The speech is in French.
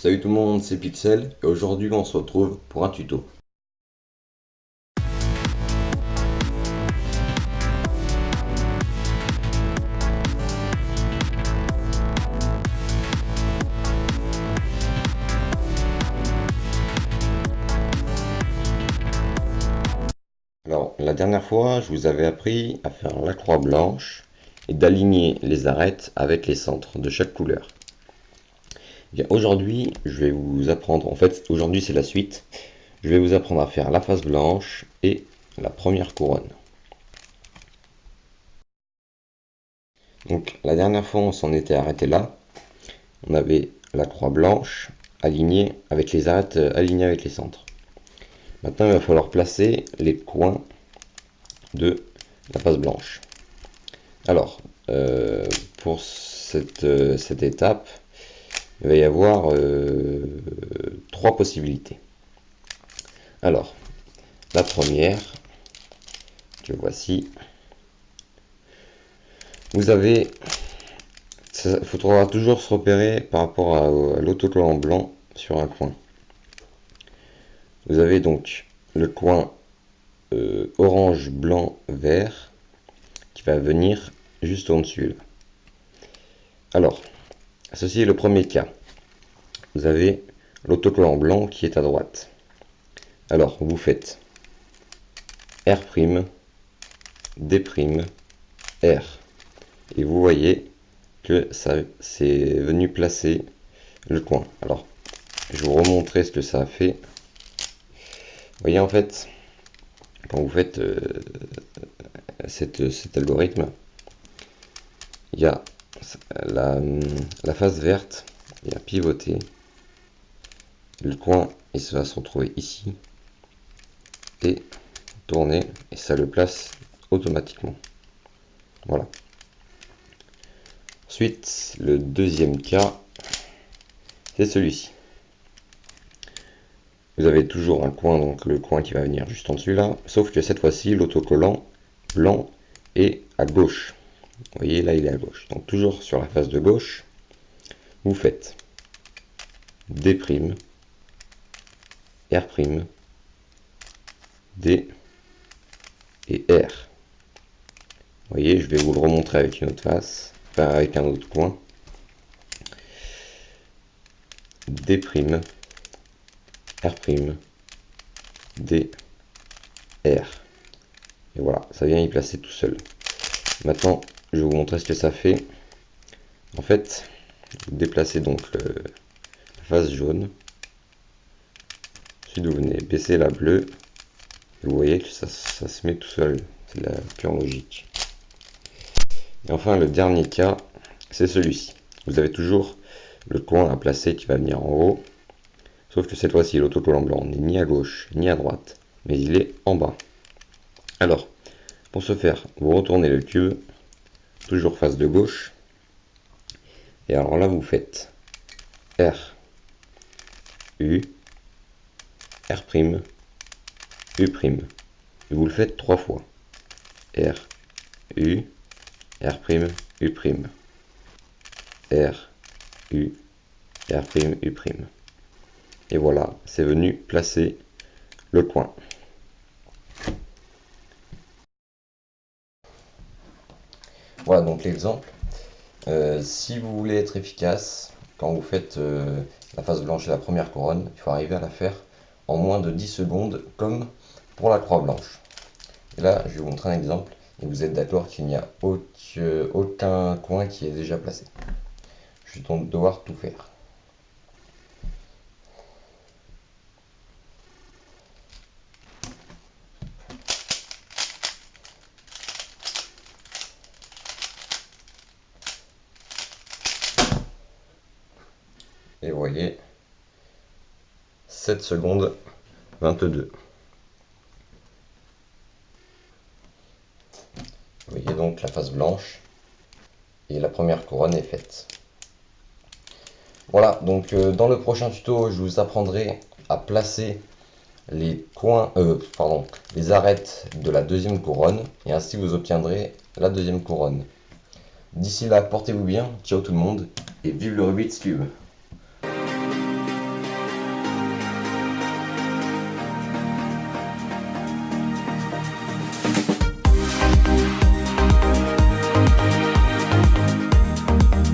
Salut tout le monde, c'est Pixel et aujourd'hui on se retrouve pour un tuto. Alors la dernière fois je vous avais appris à faire la croix blanche et d'aligner les arêtes avec les centres de chaque couleur. Aujourd'hui je vais vous apprendre, en fait aujourd'hui c'est la suite, je vais vous apprendre à faire la face blanche et la première couronne. Donc la dernière fois on s'en était arrêté là, on avait la croix blanche alignée avec les arêtes alignées avec les centres. Maintenant il va falloir placer les coins de la face blanche. Alors pour cette étape, il va y avoir trois possibilités. Alors, la première, que voici, vous avez, il faudra toujours se repérer par rapport à l'autocollant blanc sur un coin. Vous avez donc le coin orange, blanc, vert qui va venir juste en dessus. Là. Alors, ceci est le premier cas. Vous avez l'autocollant blanc qui est à droite. Alors, vous faites R', D', R. Et vous voyez que ça c'est venu placer le coin. Alors, je vais vous remontrer ce que ça a fait. Vous voyez en fait, quand vous faites cet algorithme, il y a la face verte, il y a pivoté. Le coin, il va se retrouver ici. Et tourner, et ça le place automatiquement. Voilà. Ensuite, le deuxième cas, c'est celui-ci. Vous avez toujours un coin, donc le coin qui va venir juste en dessus là, sauf que cette fois-ci, l'autocollant blanc est à gauche. Vous voyez, là, il est à gauche. Donc, toujours sur la face de gauche, vous faites D', R', D et R. Vous voyez, je vais vous le remontrer avec une autre face, enfin avec un autre coin. D', R', D, R. Et voilà, ça vient y placer tout seul. Maintenant, je vais vous montrer ce que ça fait. En fait, vous déplacez donc la face jaune. Ensuite, vous venez baisser la bleue. Et vous voyez que ça se met tout seul. C'est la pure logique. Et enfin, le dernier cas, c'est celui-ci. Vous avez toujours le coin à placer qui va venir en haut. Sauf que cette fois-ci, l'autocollant blanc n'est ni à gauche ni à droite, mais il est en bas. Alors, pour ce faire, vous retournez le cube, toujours face de gauche. Et alors là, vous faites R, U, R', U'. Et vous le faites 3 fois. R, U, R', U'. R, U, R', U'. Et voilà, c'est venu placer le coin. Voilà donc l'exemple. Si vous voulez être efficace, quand vous faites la face blanche et la première couronne, il faut arriver à la faire en moins de 10 secondes, comme pour la croix blanche. Et là, je vais vous montrer un exemple, et vous êtes d'accord qu'il n'y a aucun coin qui est déjà placé. Je vais donc devoir tout faire. Et vous voyez, 7 secondes 22. Vous voyez donc la face blanche et la première couronne est faite. Voilà, donc dans le prochain tuto, je vous apprendrai à placer les les arêtes de la deuxième couronne et ainsi vous obtiendrez la deuxième couronne. D'ici là, portez-vous bien, ciao tout le monde et vive le Rubik's Cube!